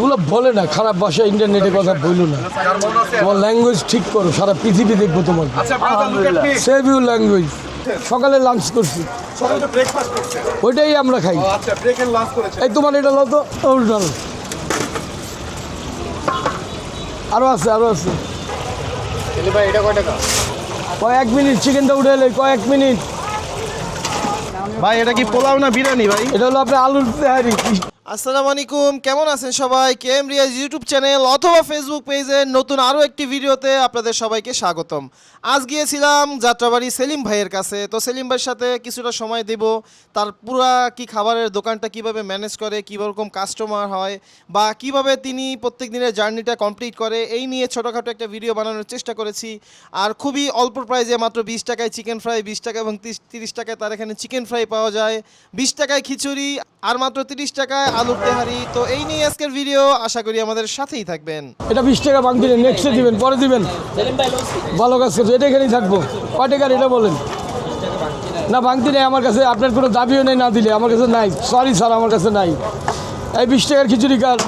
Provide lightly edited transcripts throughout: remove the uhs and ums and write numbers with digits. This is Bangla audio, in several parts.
ওগুলো বলে না, খারাপ ভাষা ইন্টারনেটে কথা বললো না। তোমার ল্যাঙ্গুয়েজ ঠিক করো, সারা পৃথিবী দেখবো তোমার। Save you language. সকালে লাঞ্চ করছি, ওইটাই আমরা খাই। এই তোমার এটা লো তো, আরো আছে, আরো আছে। কয়েক মিনিট চিকেনটা উঠে এলে, কয়েক মিনিট। ভাই এটা কি পোলাও না বিরিয়ানি ভাই? এটা হলো আপনার আলুর তেহারি। আসসালামু আলাইকুম, কেমন আছেন সবাই? কেএম রিয়াজ ইউটিউব চ্যানেল অথবা ফেসবুক পেজের নতুন আরও একটি ভিডিওতে আপনাদের সবাইকে স্বাগতম। আজ গিয়েছিলাম যাত্রাবাড়ি সেলিম ভাইয়ের কাছে। তো সেলিম ভাইয়ের সাথে কিছুটা সময় দেব, তার পুরা কি খাবারের দোকানটা কিভাবে ম্যানেজ করে, কীরকম কাস্টমার হয় বা কিভাবে তিনি প্রত্যেক দিনের জার্নিটা কমপ্লিট করে, এই নিয়ে ছোটোখাটো একটা ভিডিও বানানোর চেষ্টা করেছি। আর খুবই অল্প প্রাইসে মাত্র 20 টাকায় চিকেন ফ্রাই, 20 টাকা এবং 30 টাকায় তার এখানে চিকেন ফ্রাই পাওয়া যায়, 20 টাকায় খিচুড়ি আর মাত্র 30 টাকায় আলুর তেহারি। তো এই নিয়ে আজকের ভিডিও, আশা করি আমাদের সাথেই থাকবেন। এটা 20 টাকা ভাঙ দিলেন, নেক্সটে দিবেন, পরে দিবেন। ভালো কাজ করছে, এটা এখানেই থাকবো। কয় টাকার এটা বলেন? না ভাঙতি নেই আমার কাছে, আপনার কোনো দাবিও নেই, না দিলে আমার কাছে নাই। সরি স্যার, আমার কাছে নাই। এই 20 টাকার খিচুড়ি কার?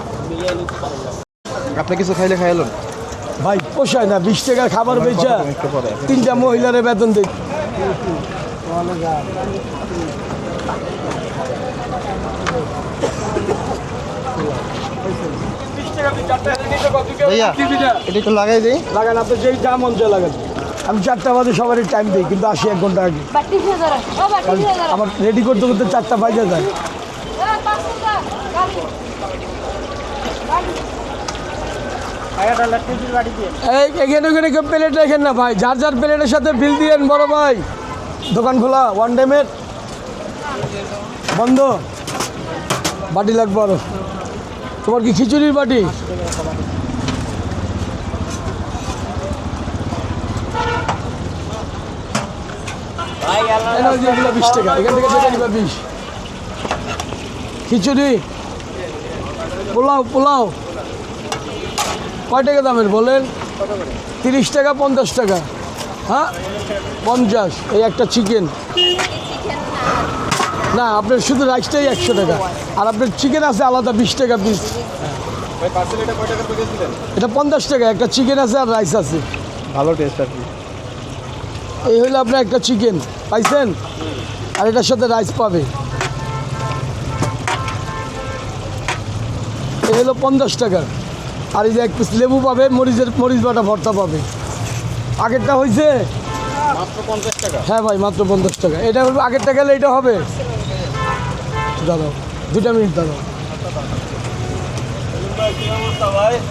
আপনি কিছু খাইলে খাইলেন ভাই পোষায় না 20 টাকার খাবার বেচা, 3টা মহিলারে বেতন দিই। ভাইয়া এটা একটু লাগাই দিই। লাগান, আপনি যেই যা মন চায় লাগান। আমি 4টা বাজে সবারই টাইম দিই, কিন্তু আসি 1 ঘন্টা আগে। আমার রেডি করতে করতে 4টা বাজে যায়। এই এখানে ওখানে কেউ প্লেট রাখেন না ভাই, যার যার প্লেটের সাথে বিল দিয়েন। বড় ভাই দোকান খোলা, ওয়ান টাইমের বন্ধ। বাটি লাগবে আরো। তোমার কি খিচুড়ির বাটি? এগুলো 20 টাকা, এখান থেকে যেটা নিবা 20। খিচুড়ি, পোলাও, পোলাও কয় টাকা দামের বলেন? 30 টাকা, 50 টাকা। হ্যাঁ 50। এই একটা চিকেন না, আপনার শুধু রাইসটাই 100 টাকা, আর আপনার চিকেন আছে আলাদা 20 টাকা পিস। এটা 50 টাকা, একটা চিকেন আছে আর রাইস আছে। ভালো টেস্ট আর কি। এই হইলো আপনার একটা চিকেন পাইছেন, আর এটার সাথে রাইস পাবে। এই হলো 50 টাকা, আর এই যে 1 পিস লেবু পাবে, মরিচ বাটা ভর্তা পাবে। আগেরটা হয়েছে মাত্র 50 টাকা। হ্যাঁ ভাই মাত্র 50 টাকা। এটা হলো আগেরটা গেলে এটা হবে। দাঁড়াও 2টা মিনিট দাঁড়াও।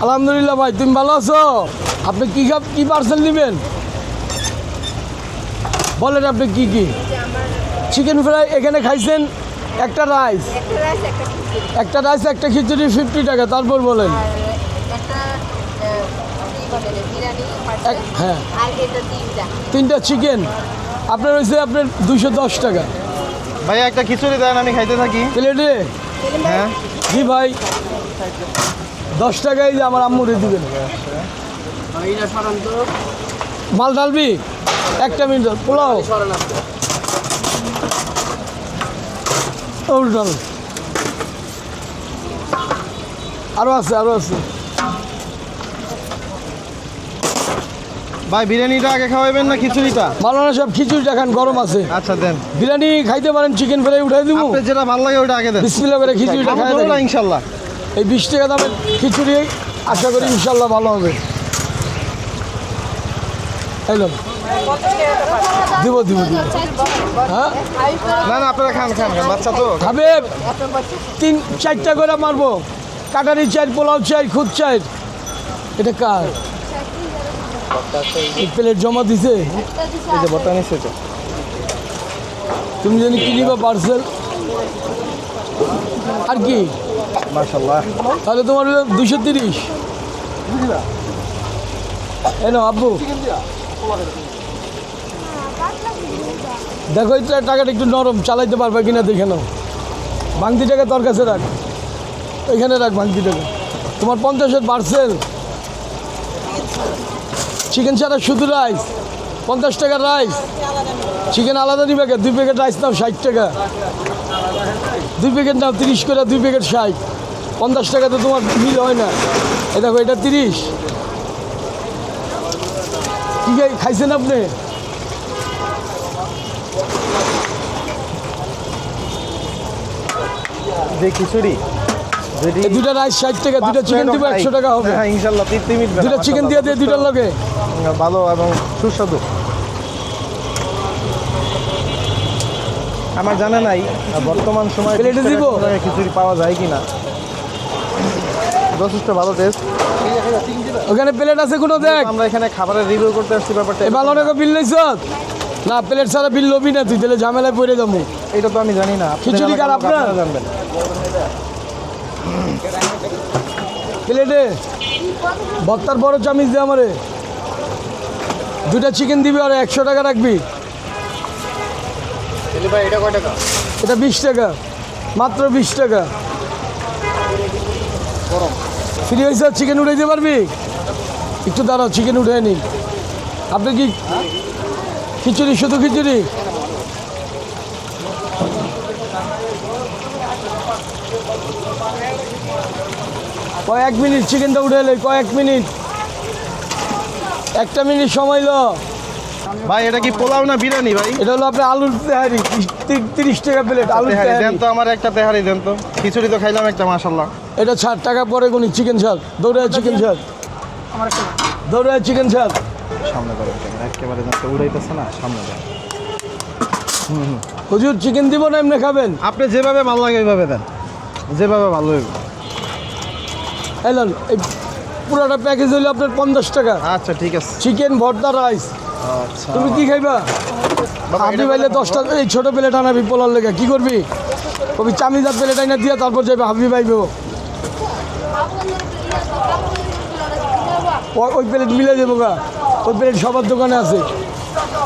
আলহামদুলিল্লাহ ভাই, তুমি ভালো আছো? আপনি কি পার্সেল নেবেন বলেন? আপনি কি কি? চিকেন ফ্রাই এখানে খাইছেন, একটা রাইস, একটা খিচুড়ি 50 টাকা। তারপর বলেন। হ্যাঁ 3টা চিকেন আপনার হয়েছে আপনার 210 টাকা। ভাইয়া একটা খিচুড়ি দেন, আমি খাইতে থাকি প্লেটে। হ্যাঁ জি ভাই 10 টাকাই যে আমার আম্মুরে দিবেন। মাল ঢালবি? 1 মিনিট। পোলাও ডাল আরো আছে, আরো আছে। ভাই বিরিয়ানিটা আগে খাওয়াবেন না খিচুড়িটা? ভালো না, সব খিচুড়িটা খান, গরম আছে। আচ্ছা দেন। বিরিয়ানি খাইতে পারেন, চিকেন ফ্রাই উঠাই দিব। আপনার যেটা ভালো লাগে ওটা আগে দেন। বিসমিল্লাহ করে খিচুড়িটা খাই খাবো না ইনশাআল্লাহ। এই 20 টাকা দামের খিচুড়ি আশা করি ইনশাল্লাহ ভালো হবে। হ্যালো দিব দিব দিব। হ্যাঁ না না আপনারা খান খান খান, বাচ্চা তো খাবে। 3-4টা করে মারবো। কাটারি চাই, পোলাও চাই, খুদ চাই। এটা কার? প্লেট জমা দিছে। এই যে বর্তমানে নিচ্ছে তো। তুমি জানি কি নিবা পার্সেল আর কি? মাশাআল্লাহ। তাহলে তোমার 230। এনো আব্বু দেখো, এটা টাকাটা একটু নরম, চালাইতে পারবে কিনা দেখে নাও। ভাঙতি টাকা তোর কাছে রাখ, এখানে রাখ ভাঙতি টাকা। তোমার 50-এর পার্সেল। চিকেন ছাড়া শুধু রাইস 50 টাকার রাইস। চিকেন আলাদা নিবে, 2 প্যাকেট রাইস নাও 60 টাকা। 2 প্যাকেট নাও 30 করে, 2 প্যাকেট 60। 50 টাকা তো তোমার বিল হয় না। এই দেখো এটা 30। কি খাইছেন আপনি? যে খিচুড়ি এই দুটা রাইস 60 টাকা, দুটা চিকেন দিব 100 টাকা হবে। হ্যাঁ ইনশাআল্লাহ 3 মিনিট দুটা চিকেন দিয়ে দিয়ে দুটার লগে ভালো এবং সুস্বাদু। আমার জানা নাই বর্তমান সময়ে প্লেটে দিব? খিচুড়ি পাওয়া যায় কিনা। যথেষ্ট ভালো টেস্ট। ওখানে প্লেট আছে কোনো দেখ। আমরা এখানে খাবারের রিভিউ করতে আসছি, ব্যাপারটা এই ভালো টাকা বিল লইছ না? প্লেট ছাড়া বিল লবি না তুই, তাহলে ঝামেলায় পড়ে যাবো। এটা তো আমি জানি না। খিচুড়ি কার আপনার? জানবেন প্লেটে ভর্তার বড় চামিচ দে আমারে। দুটা চিকেন দিবি আর 100 টাকা রাখবি। ভাই এটা কয় টাকা? এটা 20 টাকা, মাত্র 20 টাকা। ফ্রি হয়েছে, চিকেন উঠাইতে পারবি? একটু দাঁড়াও, চিকেন উঠে নি। আপনি কি খিচুড়ি, শুধু খিচুড়ি? কয়েক মিনিট চিকেনটা উঠে এলে, কয়েক মিনিট, 1 মিনিট সময় লো। ভাই এটা কি পোলাও না বিরিয়ানি ভাই? এটা হলো আপনার আলুর তেহারি, 30 টাকা প্লেট আলুর তেহারি দেন তেহারি। তো, আমার একটা তেহারি দেন তো। খিচুড়ি তো খাইলাম একটা, মাশাআল্লাহ। এটা 60 টাকা পরে কোনি। চিকেন ঝাল, দৌড়ায় চিকেন ঝাল, দৌড়ায় চিকেন ঝাল। সামনে ধরেন একেবারে না, তো উড়াইতেছে না, সামনে দেন। হুজুর চিকেন দিব না এমনি খাবেন? আপনি যেভাবে ভালো লাগে ওইভাবে দেন, যেভাবে ভালো হবে। এলেন এই পুরোটা প্যাকেজ হইলো আপনার 50 টাকা। আচ্ছা ঠিক আছে। চিকেন ভর্তা রাইস। আচ্ছা তুমি কি খাইবা? আপনি পাইলে 10টা এই ছোট প্লেট আনাবি পোলার লেগে। কি করবি? কবি চামিজার প্লেট আইনা দিয়া তারপর যাবে হাবি পাইব। ওই প্লেট মিলে যাবো গা। ওই প্লেট সবার দোকানে আছে,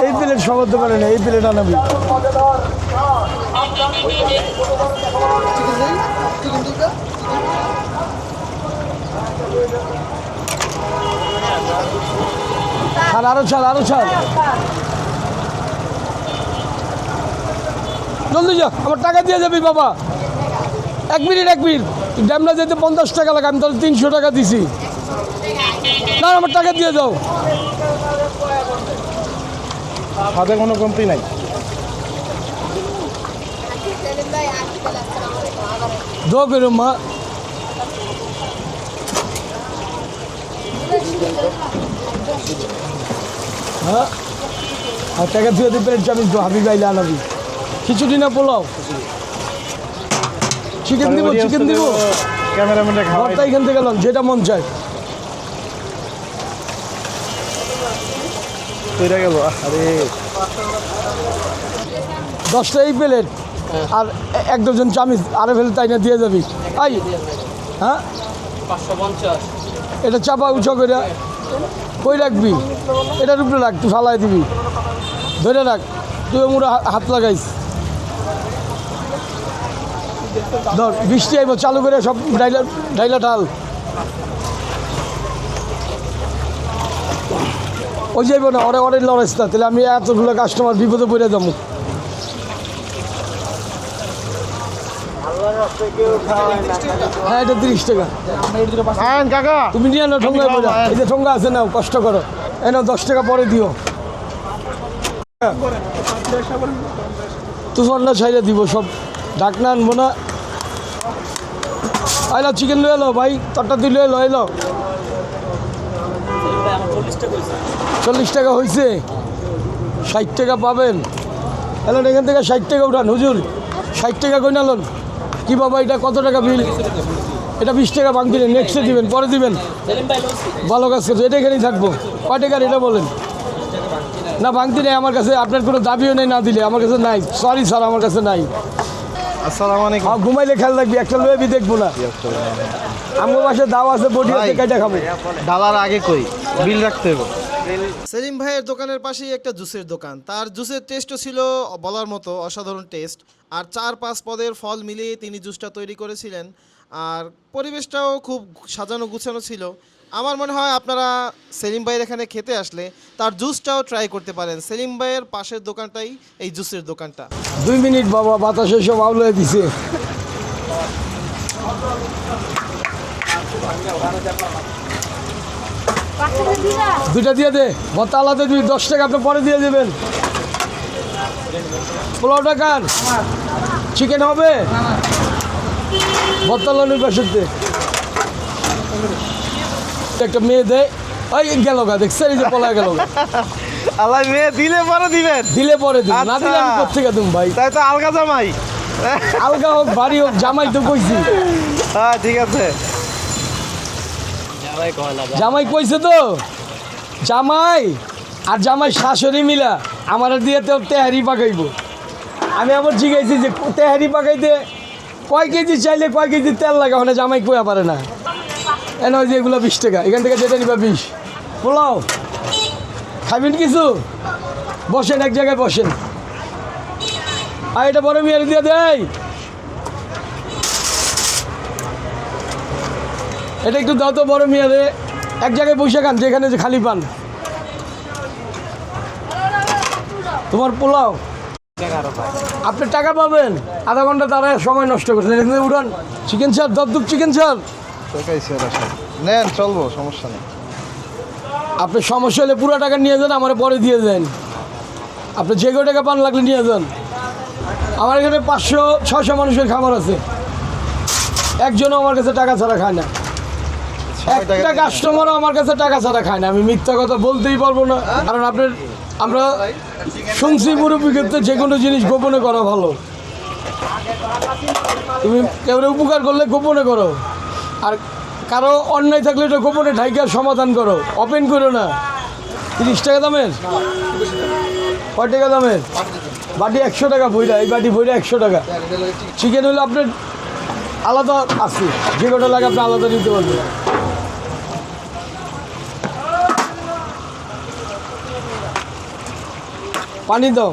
এই প্লেট সবার দোকানে নেই। এই প্লেট আনাবি। ছাড়, আরো ছাড়, আরো ছাড়। জলদি যা, আমার টাকা দিয়ে যাবি বাবা। 1 মিনিট, 1 মিনিট। ড্যামরা যেতে 50 টাকা লাগে, আমি তাহলে 300 টাকা দিছি। না আমার টাকা দিয়ে দাও। স্বাদে কোনো কমতি নাই। দোয়া করো মা। হ্যাঁ, আর টাকা দিয়ে দিই প্লেট চামিচ দো, হাবি বাইলে আনাবি। খিচুড়ি না পোলাও? চিকেন দিব, চিকেন দিব। ক্যামেরাম্যানটা খাওয়াই ভর্তা এখান থেকে গেলাম, যেটা মন চায়। তৈরি গেল। আরে 10টা এই প্লেট আর 1 ডজন চামিচ আরে ফেলে তাই না দিয়ে যাবি। আই হ্যাঁ 550। এটা চাপা উঁচা করে কই রাখবি? এটার উপরে রাখ, তুই ফালাই দিবি। ধরে রাখ, তুই মোটা হাত লাগাইস। ধর, বৃষ্টি আইব, চালু করে সব ডাইলা ডাইলা ঢাল। ওই যাইব না, ওরে ওরে লড়াইস না, তাহলে আমি এতগুলো কাস্টমার বিপদে পড়ে যাবো। হ্যাঁ এটা 30 টাকা। আইন কাকা, তুমি নিয়ে নাও ঠোঙ্গা পড়া। এই যে ঠোঙ্গা আছে, নাও, কষ্ট করো। এই নাও 10 টাকা পরে দিও। তুফান না ছাইলে দিব সব, ঢাকনা আনবো না। আইলো চিকেন লয়ে এলো ভাই, তরটা তুই লয়ে এলো। এলো 40 টাকা হয়েছে, 60 টাকা পাবেন। এলো এখান থেকে 60 টাকা উঠান হুজুর। 60 টাকা কই নালন? কি বাবা এটা কত টাকা বিল? এটা 20 টাকা ভাঙতি নেই, নেক্সটে দিবেন, পরে দিবেন। ভালো কাজ করছে, এটা এখানেই থাকবো। কয় টাকার এটা বলেন? না ভাঙতি নেই আমার কাছে, আপনার কোনো দাবিও নেই না দিলে, আমার কাছে নাই। সরি স্যার, আমার কাছে নাই। আসসালামু আলাইকুম। ঘুমাইলে খেয়াল রাখবি, একটা লয়েবি দেখবো না। আমার বাসায় দাও আছে, বডি আছে, কাইটা খাবে। ডালার আগে কই বিল রাখতে হবে। সেলিম ভাইয়ের দোকানের পাশেই একটা জুসের দোকান। তার জুসের টেস্টও ছিল বলার মতো অসাধারণ টেস্ট। আর 4-5 পদের ফল মিলিয়ে তিনি জুসটা তৈরি করেছিলেন। আর পরিবেশটাও খুব সাজানো গুছানো ছিল। আমার মনে হয় আপনারা সেলিম ভাইয়ের এখানে খেতে আসলে তার জুসটাও ট্রাই করতে পারেন। সেলিম ভাইয়ের পাশের দোকানটাই এই জুসের দোকানটা। 2 মিনিট বাবা, বাতাসে সব আউলে দিছে। দুইটা দিয়ে দে, ভর্তা আলাদা দিবি, 10 টাকা আপনি পরে দিয়ে দেবেন। পোলাও টাকার চিকেন হবে, ভর্তা লালুর পাশে একটা মেয়ে দেয়, ওই গেল গা, দেখছেন এই যে পলায় গেল গা। আল্লাহ মেয়ে দিলে পরে দিবেন, দিলে পরে দিন, না দিলে আমি আচ্ছা। কোথেকে দেবো ভাই? তাই তো আলগা জামাই। আলগা হোক বাড়ি হোক, জামাই তো কইছি। হ্যাঁ ঠিক আছে। জামাই কইছে তো, জামাই আর জামাই শাশুড়ি মিলা আমার দিয়ে তো তেহারি পাকাইব। আমি আবার জিজ্ঞাসি যে তেহারি পাকাইতে কয় কেজি চাইলে কয় কেজি তেল লাগে, ওখানে জামাই কয়া পারে না। এনে যে এগুলো 20 টাকা, এখান থেকে যেটা নিবা 20। পোলাও খাবেন কিছু? বসেন, এক জায়গায় বসেন। আর এটা বড় মেয়ের দিয়ে দেয়, এটা একটু দাও তো বড় মেয়ারে, এক জায়গায় বসে খান যেখানে যে খালি পান। তোমার পোলাও আপনি টাকা পাবেন, আধা ঘন্টা তারা সময় নষ্ট করছেন। এখানে উঠান চিকেন স্যার, দপদপ চিকেন স্যার। নেন, চলবো, সমস্যা নেই। আপনি সমস্যা হলে পুরো টাকা নিয়ে যান, আমার পরে দিয়ে দেন। আপনি যে কয় টাকা পান লাগলে নিয়ে যান। আমার এখানে 500-600 মানুষের খাবার আছে, একজনও আমার কাছে টাকা ছাড়া খায় না। একটা কাস্টমারও আমার কাছে টাকা ছাড়া খায় না। আমি মিথ্যা কথা বলতেই পারবো না, কারণ আমরা শুনছি মুরব্বী ক্ষেত্রে যে কোনো জিনিস গোপনে করা ভালো। তুমি কেউ উপকার করলে গোপনে করো, আর কারো অন্যায় থাকলে এটা গোপনে ঢাইকার সমাধান করো, ওপেন করো না। 30 টাকা দামের, কয় টাকা দামের বাটি? 100 টাকা বইটা, এই বাটি বইটা 100 টাকা। চিকেন হলে আপনার আলাদা আছে, যে কটা লাগে আপনি আলাদা নিতে পারবেন। পানি দাও।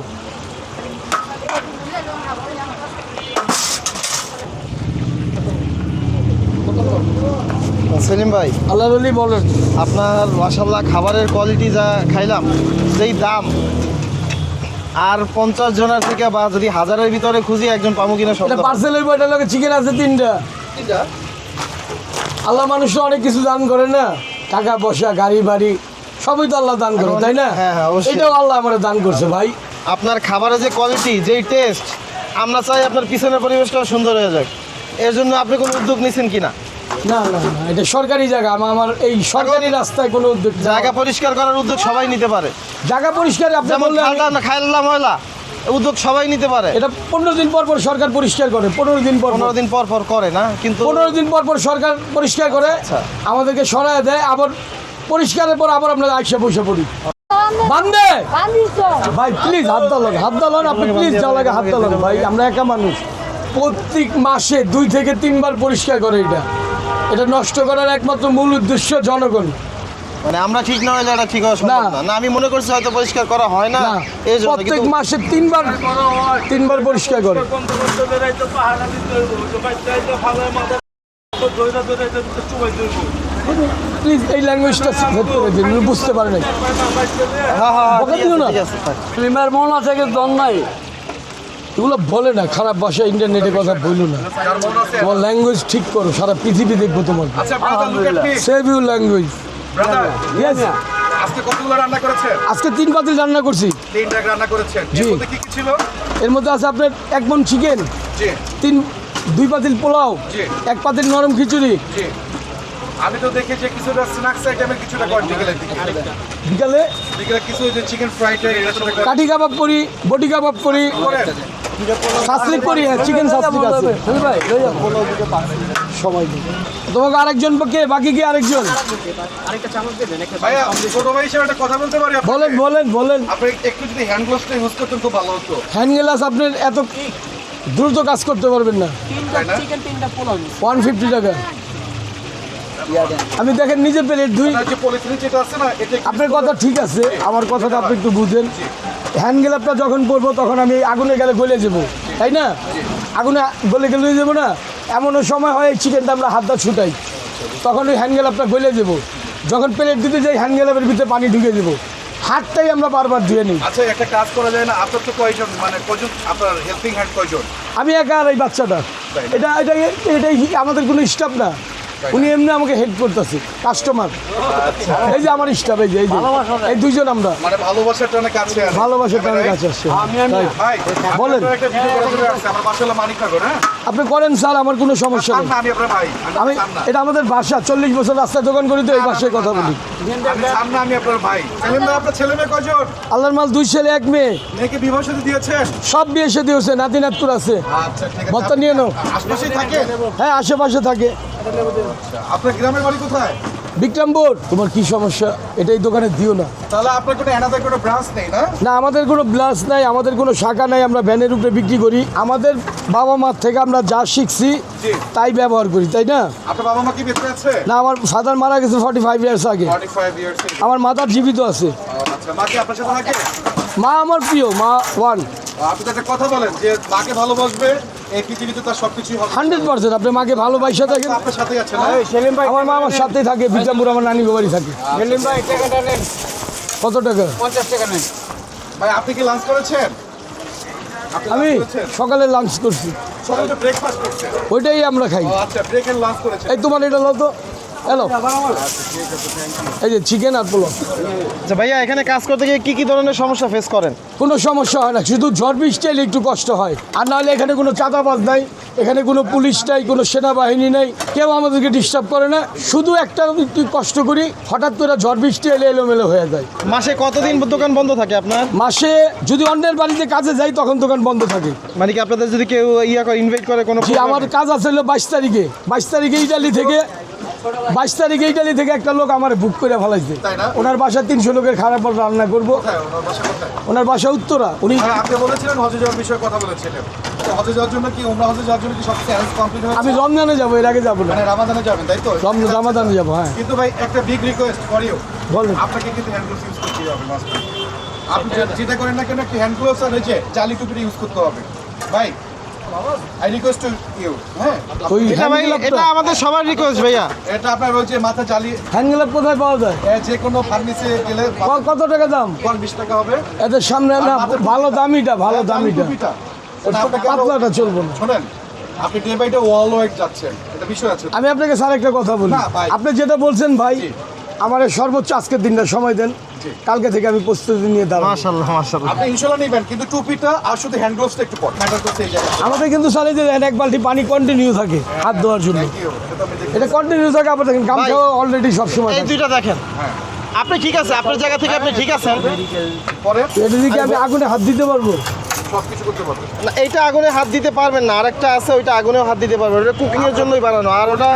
সেলিম ভাই, আল্লাহ বলি বলেন। আপনার মাশাআল্লাহ খাবারের কোয়ালিটি যা খাইলাম, যেই দাম, আর 50 জনের থেকে বা যদি 1000-এর ভিতরে খুঁজি একজন পাবো কিনা এটা সন্দেহ। পার্সেলের বইটা লাগে, চিকেন আছে 3টা। আল্লাহ মানুষরা অনেক কিছু দান করে না, টাকা পয়সা, গাড়ি বাড়ি, সবই তো আল্লাহ দান করে, তাই না? হ্যাঁ, হ্যাঁ, অবশ্যই। এটাও আল্লাহ আমার দান করছে ভাই। আপনার খাবারের যে কোয়ালিটি, যেই টেস্ট, আমরা চাই আপনার পিছনের পরিবেশটাও সুন্দর হয়ে যাক। এর জন্য আপনি কোনো উদ্যোগ নিছেন কিনা? না না না, এটা সরকারি জায়গা, আমার এই সরকারি রাস্তায় কোনো উদ্যোগ না। জায়গা পরিষ্কার করার উদ্যোগ সবাই নিতে পারে। জায়গা পরিষ্কার আপনি যেমন বললেন, খাইলা ময়লা উদ্যোগ সবাই নিতে পারে। এটা 15 দিন পর পর সরকার পরিষ্কার করে, 15 দিন পর 15 দিন পর পর করে না, কিন্তু 15 দিন পর পর সরকার পরিষ্কার করে, আচ্ছা। আমাদেরকে সরায় দেয়, আবার পরিষ্কারের পর আবার আমরা আইসা বসে পড়ি। বান্দে ভাই প্লিজ হাত দালান, হাত দালান, আপনি প্লিজ যা লাগে হাত দালান ভাই। আমরা একা মানুষ, প্রত্যেক মাসে 2 থেকে 3 বার পরিষ্কার করে। এটা নষ্ট করার একমাত্র মূল উদ্দেশ্য জনগণ। মানে আমরা ঠিক না হলে এটা ঠিক হওয়া সম্ভব না। না, আমি মনে করছি হয়তো পরিষ্কার করা হয় না, না, এই জন্য। প্রত্যেক কিন্তু মাসে 3 বার পরিষ্কার করে। প্লিজ এই ল্যাঙ্গুয়েজটা সেট করে দিন, উনি বুঝতে পারে নাই। হ্যাঁ হ্যাঁ বকা ঠিক দিও আছে, না। ঠিক আছে, থাক। ফিল্মের মন আছে কিন্তু দম নাই, এগুলো বলে না। খারাপ ভাষা ইন্টারনেটে কথা বললো না, তোমার ল্যাঙ্গুয়েজ ঠিক করো, সারা পৃথিবী দেখবো তোমার। Save your language. আজকে কতগুলো রান্না করেছেন? আজকে 3 পাতিল রান্না করছি। 3 টাকা রান্না করেছেন। জি। এর মধ্যে কি কি ছিল? এর মধ্যে আছে আপনার 1 মণ চিকেন, জি 2 পাতিল পোলাও, জি। 1 পাতিল নরম খিচুড়ি। জি। আমি তো দেখি যে কিছুটা স্ন্যাক্স আইটেমের কিছুটা করেন বিকেলের দিকে। বিকালে বিকেলে কিছু যে চিকেন ফ্রাইড রাইস এটার সাথে করেন। কাঠি কাবাব করি, বটি কাবাব করি, সাসলিক করি। হ্যাঁ, চিকেন সাসলিক আছে ভাই, সবাই তোমাকে আরেকজন কে, বাকি কি আরেকজন? ভাইয়া ছোট ভাই হিসেবে একটা কথা বলতে পারি আপনাকে? বলেন বলেন বলেন। আপনি একটু যদি হ্যান্ড গ্লাভসটা ইউজ করতেন খুব ভালো হতো। হ্যান্ড গ্লাস আপনার এত দ্রুত কাজ করতে পারবেন না। তাই না? 150 টাকা। আমি দেখেন নিজে প্লেট ধুই। আপনার যে পলিথিন যেটা আছে না, এটা আপনার কথা ঠিক আছে, আমার কথাটা আপনি একটু বুঝেন। হ্যান্ড গ্লাভটা যখন পরবো তখন আমি আগুনে গেলে গলে যাবো, তাই না? আগুনে গলে গেলে যাবো না, এমনও সময় হয় চিকেনটা আমরা হাতটা ছুটাই, তখন ওই হ্যান্ড গ্লাভটা গলে যাবো। যখন প্লেট দিতে যাই হ্যান্ড গ্লাভের ভিতরে পানি ঢুকে দেবো, হাতটাই আমরা বারবার ধুয়ে নিই। আচ্ছা একটা কাজ করা যায় না? আপনার তো কয়জন, মানে কয়জন আপনার হেল্পিং হ্যান্ড কয়জন? আমি একা আর এই বাচ্চাটা, এটাই আমাদের কোনো স্টাফ না, উনি এমনি আমাকে হেল্প করতেছে কাস্টমার। এই যে আমার স্টাফ, এই যে এই দুইজন আমরা মানে ভালোবাসার টানে কাছে আসে। ভালোবাসার টানের কাছে আসছে। ভাই বলেন। আপনার একটা ভিডিও কথা বলে আসছে, আমার বাসা হলো মানিকনগর, হ্যাঁ? আপনি করেন স্যার, আমার কোনো সমস্যা চান নেই। না আমি আপনার ভাই, আমি এটা আমাদের বাসা, 40 বছর রাস্তায় দোকান করি তো এই বাসায় কথা বলি। চান না আমি আপনার ভাই। সেলিম ভাই, আপনার ছেলে মেয়ে কয়জন? আল্লাহর মাল 2 ছেলে 1 মেয়ে, মেয়েকে বিবাহ সাথী দিয়েছেন? সব বিয়ে সাথে হয়েছে, নাতি নাতকুর আছে। আচ্ছা ঠিক আছে। ভর্তা নিয়ে নাও। আশপাশেই থাকে? হ্যাঁ আশেপাশে থাকে। আপনার গ্রামের বাড়ি কোথায়? বিক্রমপুর। তোমার কি সমস্যা? এটা এই দোকানে দিও না। তাহলে আপনার কোনো এনাদার কোনো ব্রাঞ্চ নেই না? না, আমাদের কোনো ব্লাস নাই, আমাদের কোনো শাখা নাই, আমরা ভ্যানের উপরে বিক্রি করি। আমাদের বাবা মার থেকে আমরা যা শিখছি জি। তাই ব্যবহার করি, তাই না? আপনার বাবা মা কি বেঁচে আছে? না, আমার ফাদার মারা গেছে 45 ইয়ার্স আগে। 45 ইয়ার্স। আমার মাতার জীবিত আছে। আচ্ছা, মা কি আপনার সাথে থাকে? মা আমার প্রিয়, মা 1 আপনি তো একটা কথা বলেন যে মাকে ভালোবাসবে, এই পৃথিবীতে তার সবকিছুই হবে। 100%। আপনি মাকে ভালোবাসা থাকেন। আপনার সাথেই আছে না? আমার মা আমার সাথেই থাকে, বিক্রমপুর আমার নানি বাড়ি থাকে। কত টাকা? ভাই আপনি কি লাঞ্চ করেছেন? আপনি আমি lunch করেছেন? সকালে লাঞ্চ করছি, সকালে তো ব্রেকফাস্ট করছেন। ওইটাই আমরা খাই। ও আচ্ছা, ব্রেক এন্ড লাঞ্চ করেছেন। এই তোমার এটা লো তো, হ্যালো, এই যে চিকেন আর পোলাও। আচ্ছা ভাইয়া, এখানে কাজ করতে গিয়ে কি কি ধরনের সমস্যা ফেস করেন? কোনো সমস্যা হয় না, শুধু ঝড় বৃষ্টি এলে একটু কষ্ট হয়। আর নাহলে এখানে কোনো চাঁদাবাজ নাই, এখানে কোনো পুলিশ নাই, কোনো সেনাবাহিনী নেই, কেউ আমাদেরকে ডিস্টার্ব করে না। শুধু একটা একটু কষ্ট করি, হঠাৎ করে ঝড় বৃষ্টি এলে এলোমেলো হয়ে যায়। মাসে কতদিন দোকান বন্ধ থাকে আপনার? মাসে যদি অন্যের বাড়িতে কাজে যাই তখন দোকান বন্ধ থাকে। মানে কি আপনাদের যদি কেউ ইনভাইট করে কোনো জি, আমার কাজ আছে হলো 22 তারিখে। 22 তারিখে ইটালি থেকে 22 তারিখে ইটালি থেকে একটা লোক আমার বুক করে ফেলাইছে। তাই না? ওনার বাসা 300 লোকের খারাপ রান্না করবো। কোথায় ওনার বাসা কোথায়? ওনার বাসা উত্তরা। উনি ভাই আপনি বলেছিলেন হজে যাওয়ার বিষয়ে কথা বলেছিলেন। তো হজে যাওয়ার জন্য কি, ওমরা হজে যাওয়ার জন্য কি সব অ্যারেঞ্জ কমপ্লিট হয়েছে? আমি রমজানে যাবো, এর আগে যাবো না। মানে রামাদানে যাবেন তাই তো? রমাদানে যাবো। হ্যাঁ কিন্তু ভাই একটা বিগ রিকোয়েস্ট ফর ইউ, বলেন। আপনাকে কিন্তু হ্যান্ড গ্লোভস ইউজ করতে হবে মাস্ট। আপনি যেটা করেন না কেন, একটা হ্যান্ড গ্লোভস আর হয়েছে জালি টুপিটা ইউজ করতে হবে ভাই। আই রিকোয়েস্ট টু ইউ, হ্যাঁ? ওই এটা ভাই, এটা আমাদের সবার রিকোয়েস্ট ভাইয়া। এটা আপনার হচ্ছে মাথা জালি, হ্যান্ড গ্লাভ কোথায় পাওয়া যায়? যে কোনো ফার্মেসি গেলে কত টাকা দাম? 20 টাকা হবে। এদের সামনে না, ভালো দামিটা, ভালো দামিটা, টুপিটা ওটা আপনাকে পাতলাটা চলবো না। শোনেন, আপনি day by day world wide যাচ্ছেন, এটা বিষয় আছে। আমি আপনাকে স্যার একটা কথা বলি, না, ভাই। আপনি যেটা বলছেন ভাই, জি। আমার সর্বোচ্চ আজকের দিনটা সময় দেন, জি। কালকে থেকে আমি প্রস্তুতি নিয়ে দাঁড়াবো। মাশাআল্লাহ মাশাআল্লাহ। আপনি ইনশাআল্লাহ নেবেন, কিন্তু টুপিটা আর শুধু হ্যান্ড গ্লোভসটা একটু পর ম্যাটার করতে এই জায়গায়। আমাদের কিন্তু স্যার এই যে এক বালতি পানি কন্টিনিউ থাকে হাত ধোয়ার জন্য, Thank you, এটা তো আমি দেখি। এটা কন্টিনিউ থাকে। আবার দেখেন গামছাও অলরেডি সবসময় এই থাকে। দুইটা দেখেন, হ্যাঁ। আপনি ঠিক আছে, আপনার জায়গা থেকে আপনি ঠিক আছেন। পরে এটা দিকে আমি আগুনে হাত দিতে পারবো? সবকিছু করতে পারবেন। না, এইটা আগুনে হাত দিতে পারবেন না, আরেকটা আছে ওইটা আগুনেও হাত দিতে পারবেন। ওটা কুকিং এর জন্যই বানানো, আর ওটা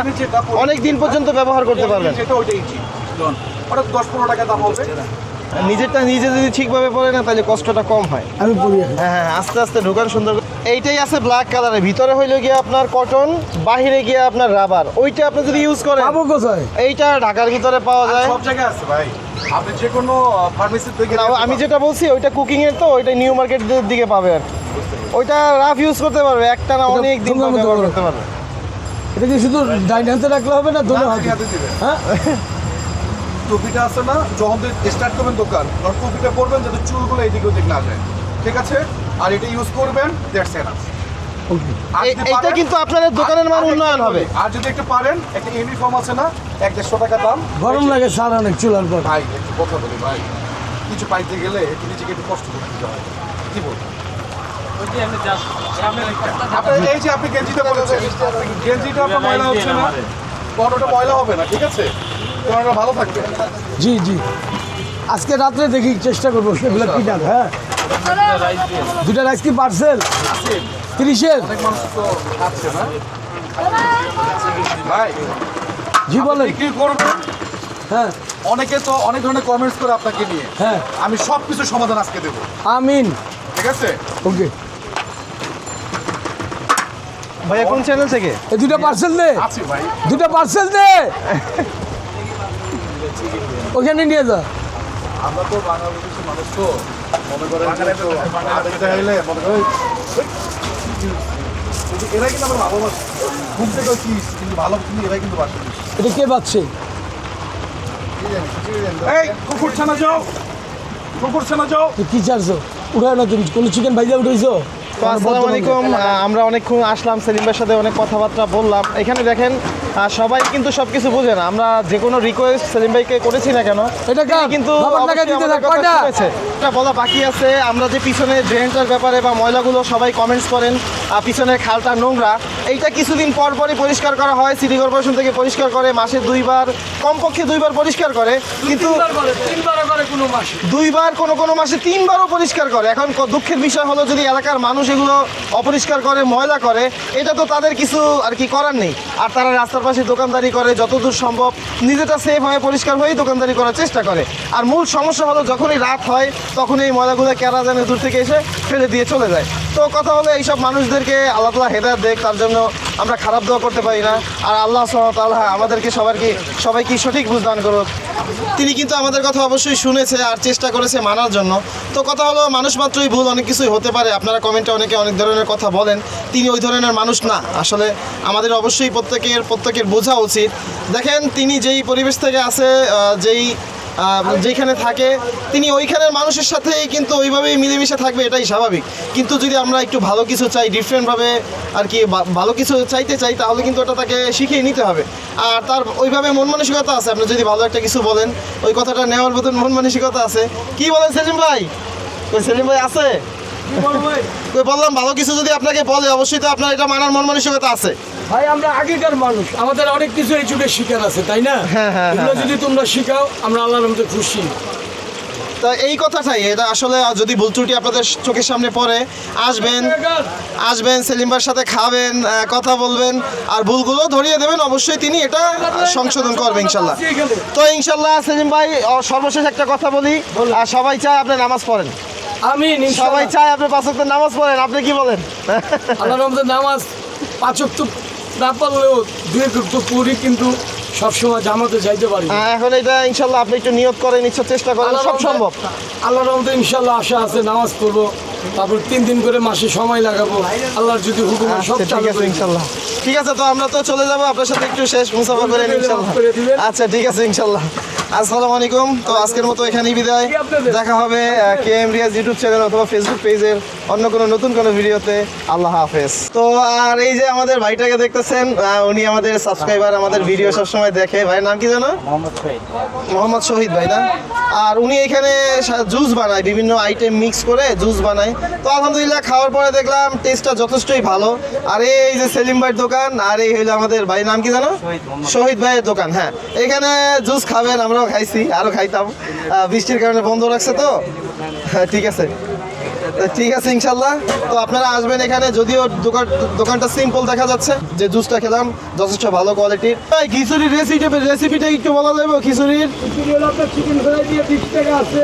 অনেক দিন পর্যন্ত ব্যবহার করতে পারবেন। যেটা ওইটাই ইজি। ওটা 10-15 টাকা দাম হবে। নিজেরটা নিজে যদি ঠিকভাবে পরে না, তাহলে কষ্টটা কম হয়। আমি পড়ি এখন। হ্যাঁ হ্যাঁ, আস্তে আস্তে ঢোকান সুন্দর করে। এইটাই আছে ব্ল্যাক কালারের, ভিতরে হইলো গিয়ে আপনার কটন, বাহিরে গিয়ে আপনার রাবার। ওইটা আপনি যদি ইউজ করেন, পাবো কোথায়? এইটা ঢাকার ভিতরে পাওয়া যায়। সব জায়গায় আছে ভাই, আপনি যে কোনো ফার্মেসি থেকে না, আমি যেটা বলছি ওইটা কুকিং এর, তো ওইটা নিউ মার্কেটের দিকে পাবে আর কি। ওইটা রাফ ইউজ করতে পারবে, একটা না অনেক দিন ঠোঙার মতো ব্যবহার করে। করতে পারবে। এটা কি শুধু ডাইন হাতে রাখলে হবে না দোনো হাতে? হাতে দিবেন। হ্যাঁ, টুপিটা আছে না, যখন স্টার্ট করবেন দোকান, তখন টুপিটা পরবেন যাতে চুলগুলো এদিক ওদিক না যায়, ঠিক আছে? আর এটা ইউজ করবেন, দ্যাটস এনাফ। ওকে। এইটা কিন্তু আপনাদের দোকানের মান উন্নয়ন হবে। আর যদি একটু পারেন, একটা ইউনিফর্ম আছে না, 100-150 টাকা দাম। গরম লাগে স্যার অনেক চুলার পর। ভাই একটু কথা বলি ভাই, কিছু পাইতে গেলে একটু নিজেকে একটু কষ্ট করতে হয়, কি বলবো? আপনার এই যে আপনি গেঞ্জিটা বলেছেন, গেঞ্জিটা আপনার ময়লা হচ্ছে না, বড়টা ময়লা হবে না, ঠিক আছে? তোমার ভালো থাকবে। জি জি, আজকে রাত্রে দেখি চেষ্টা করবো সেগুলো কি দাম। হ্যাঁ, দুটা রাইস কি পার্সেল? 30-এর? অনেক মানুষ তো খাচ্ছে না ভাই। জি বলেন। বিক্রি করবেন, হ্যাঁ অনেকে তো অনেক ধরনের কমেন্টস করে আপনাকে নিয়ে। হ্যাঁ, আমি সব কিছু সমাধান আজকে দেবো, আমিন। ঠিক আছে? ওকে, ভাইয়া কোন চ্যানেল থেকে? এই দুটা পার্সেল দে, আছি ভাই। দুটা পার্সেল দে, ওখানে নিয়ে যা। আমরা তো বাংলাদেশের মানুষ, তো মনে করেন যে একটু আবেগ চাইলে মনে করেন কিন্তু এরাই কিন্তু আমার ভালোবাসে, ঘুম থেকে কি কিন্তু ভালো, কিন্তু এরাই কিন্তু বাসে। এটা কে পাচ্ছে? এই কুকুর ছানা যাও, কুকুর ছানা যাও। কি চারছো? উঠায় না তুমি? কোনো চিকেন ভাইজা উঠেছো? তো আসসালামু আলাইকুম। আমরা অনেকক্ষণ আসলাম, সেলিম ভাইয়ের সাথে অনেক কথাবার্তা বললাম। এখানে দেখেন সবাই কিন্তু সবকিছু বোঝে না। আমরা যে কোনো রিকোয়েস্ট সেলিম ভাইকে করেছি না কেন, এটা তিনি কার? কিন্তু বাবার টাকা অবশ্যই দিতে আমাদের থাক, কথা কয়টা? শুনেছে। এটা বলা বাকি আছে, আমরা যে পিছনে ড্রেনটার ব্যাপারে বা ময়লাগুলো সবাই কমেন্টস করেন, পিছনের খালটা নোংরা, এইটা কিছুদিন পর পরই পরিষ্কার করা হয়। সিটি কর্পোরেশন থেকে পরিষ্কার করে, মাসে 2 বার, কমপক্ষে 2 বার পরিষ্কার করে, কিন্তু 3 করে কোনো মাসে। 2 বার, কোনো মাসে 3 বারও পরিষ্কার করে। এখন দুঃখের বিষয় হলো, যদি এলাকার মানুষ এগুলো অপরিষ্কার করে, ময়লা করে, এটা তো তাদের কিছু আর কি করার নেই। আর তারা রাস্তার পাশে দোকানদারি করে, যতদূর সম্ভব নিজেটা সেফ হয়ে পরিষ্কার হয়েই দোকানদারি করার চেষ্টা করে। আর মূল সমস্যা হলো, যখনই রাত হয় তখন এই ময়লাগুলো কেরা জানে দূর থেকে এসে ফেলে দিয়ে চলে যায়। তো কথা হলো, এইসব মানুষদেরকে আল্লাহ তাআলা হেদায়েত দেখ, তার জন্য আমরা খারাপ দোয়া করতে পারি না। আর আল্লাহ সুবহানাহু ওয়া তাআলা আমাদেরকে সবাইকে সঠিক বুঝদান করুক। তিনি কিন্তু আমাদের কথা অবশ্যই শুনেছে আর চেষ্টা করেছে মানার জন্য। তো কথা হলো, মানুষ মাত্রই ভুল, অনেক কিছুই হতে পারে। আপনারা কমেন্টে অনেকে অনেক ধরনের কথা বলেন, তিনি ওই ধরনের মানুষ না। আসলে আমাদের অবশ্যই প্রত্যেকের বোঝা উচিত। দেখেন, তিনি যেই পরিবেশ থেকে আছে, যেইখানে থাকে, তিনি ওইখানের মানুষের সাথেই কিন্তু ওইভাবেই মিলেমিশে থাকবে, এটাই স্বাভাবিক। কিন্তু যদি আমরা একটু ভালো কিছু চাই, ডিফারেন্টভাবে আর কি ভালো কিছু চাইতে চাই, তাহলে কিন্তু ওটা তাকে শিখিয়ে নিতে হবে। আর তার ওইভাবে মন মানসিকতা আছে। আপনি যদি ভালো একটা কিছু বলেন, ওই কথাটা নেওয়ার মতন মন মানসিকতা আছে। কি বলেন সেলিম ভাই? ওই সেলিম ভাই আছে? ওই বললাম, ভালো কিছু যদি আপনাকে বলে, অবশ্যই তো আপনার এটা মানার মন মানসিকতা আছে। ভাই আমরা আগেকার মানুষ, আমাদের অনেক কিছু এই যুগে শিকার আছে, তাই না? হ্যাঁ, হ্যাঁ, এগুলো হ্যাঁ। যদি তোমরা শিখাও, আমরা আল্লাহর রহমতে খুশি। তো এই কথাটাই, এটা আসলে যদি ভুল ত্রুটি আপনাদের চোখের সামনে পড়ে, আসবেন সেলিম ভাইয়ের সাথে, খাবেন, কথা বলবেন, আর ভুলগুলো ধরিয়ে দেবেন। অবশ্যই তিনি এটা সংশোধন করবেন ইনশাল্লাহ। তো ইনশাল্লাহ সেলিম ভাই, সর্বশেষ একটা কথা বলি, আর সবাই চায় আপনি নামাজ পড়েন, আমি সবাই চায় আপনি 5 ওয়াক্ত নামাজ পড়েন। আপনি কি বলেন? আল্লাহর রহমতে নামাজ 5 ওয়াক্ত না পড়লেও 2 ওয়াক্ত পড়ি, কিন্তু সবসময় জামাতে যাইতে পারি না। এখন এটা ইনশাল্লাহ আপনি একটু নিয়ত করেন, ইচ্ছা চেষ্টা করেন, সব সম্ভব। আল্লাহর রহমতে ইনশাআল্লাহ আশা আছে, নামাজ পড়বো, তারপর 3 দিন করে মাসে সময় লাগাবো, আল্লাহর যদি হুকুম হয় সব আচ্ছা, ঠিক চালু আছে করে ইনশাল্লাহ। ঠিক আছে, তো আমরা তো চলে যাবো, আপনার সাথে একটু শেষ মুসাফা করে ইনশাল্লাহ। আচ্ছা, ঠিক আছে ইনশাল্লাহ। আসসালামু আলাইকুম। তো আজকের মতো এখানেই বিদায়। দেখা হবে কেএম রিয়াজ ইউটিউব চ্যানেল অথবা ফেসবুক পেজের অন্য কোনো ভিডিওতে। আল্লাহ হাফেজ। তো আর এই যে আমাদের ভাইটাকে দেখতেছেন, উনি আমাদের সাবস্ক্রাইবার, আমাদের ভিডিও সবসময় দেখে। ভাইয়ের নাম কি জানো? মোহাম্মদ শহীদ ভাই না? আর উনি এখানে জুস বানায়, বিভিন্ন আইটেম মিক্স করে জুস বানায়। তো আলহামদুলিল্লাহ, খাওয়ার পরে দেখলাম টেস্টটা যথেষ্টই ভালো। আর এই যে সেলিম ভাইয়ের দোকান, আর এই হইলো আমাদের ভাইয়ের নাম কি জানো? শহীদ ভাইয়ের দোকান। হ্যাঁ, এখানে জুস খাবেন, আমরাও খাইছি, আরও খাইতাম, বৃষ্টির কারণে বন্ধ রাখছে তো। হ্যাঁ, ঠিক আছে ইনশাল্লাহ। তো আপনারা আসবেন এখানে, যদিও দোকানটা সিম্পল দেখা যাচ্ছে, যে জুসটা খেলাম যথেষ্ট ভালো কোয়ালিটির। খিচুড়ির রেসিপিটা একটু বলা যাবে? খিচুড়ির চিকেন ফ্রাই দিয়ে 20 টাকা আছে,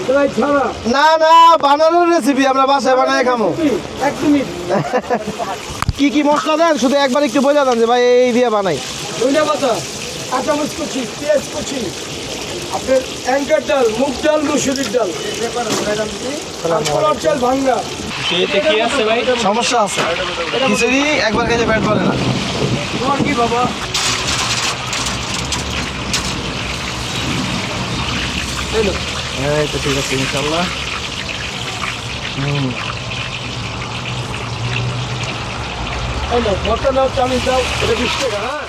ফ্রাই ছাড়া। না, বানানোর রেসিপি আমরা বাসায় বানায় খাবো। 1 মিনিট। কি মশলা দেন শুধু একবার একটু বলে দেন, যে ভাই এই দিয়ে বানাই। ধনিয়া পাতা, কাঁচামরিচ কুচি, পেঁয়াজ কুচি, আপনার অ্যাঙ্কার ডাল, মুগ ডাল, মুসুরির ডাল, আর পোলার চাল ভাঙ্গা। সমস্যা আছে, খিচুড়ি একবার খেলে পেট ভরে না। তোমার কি বাবা? এই তো ঠিক আছে ইনশাল্লাহ। এই নাও, ভর্তা নাও, চাউমিন দাও, এটা 20 টাকা। হ্যাঁ।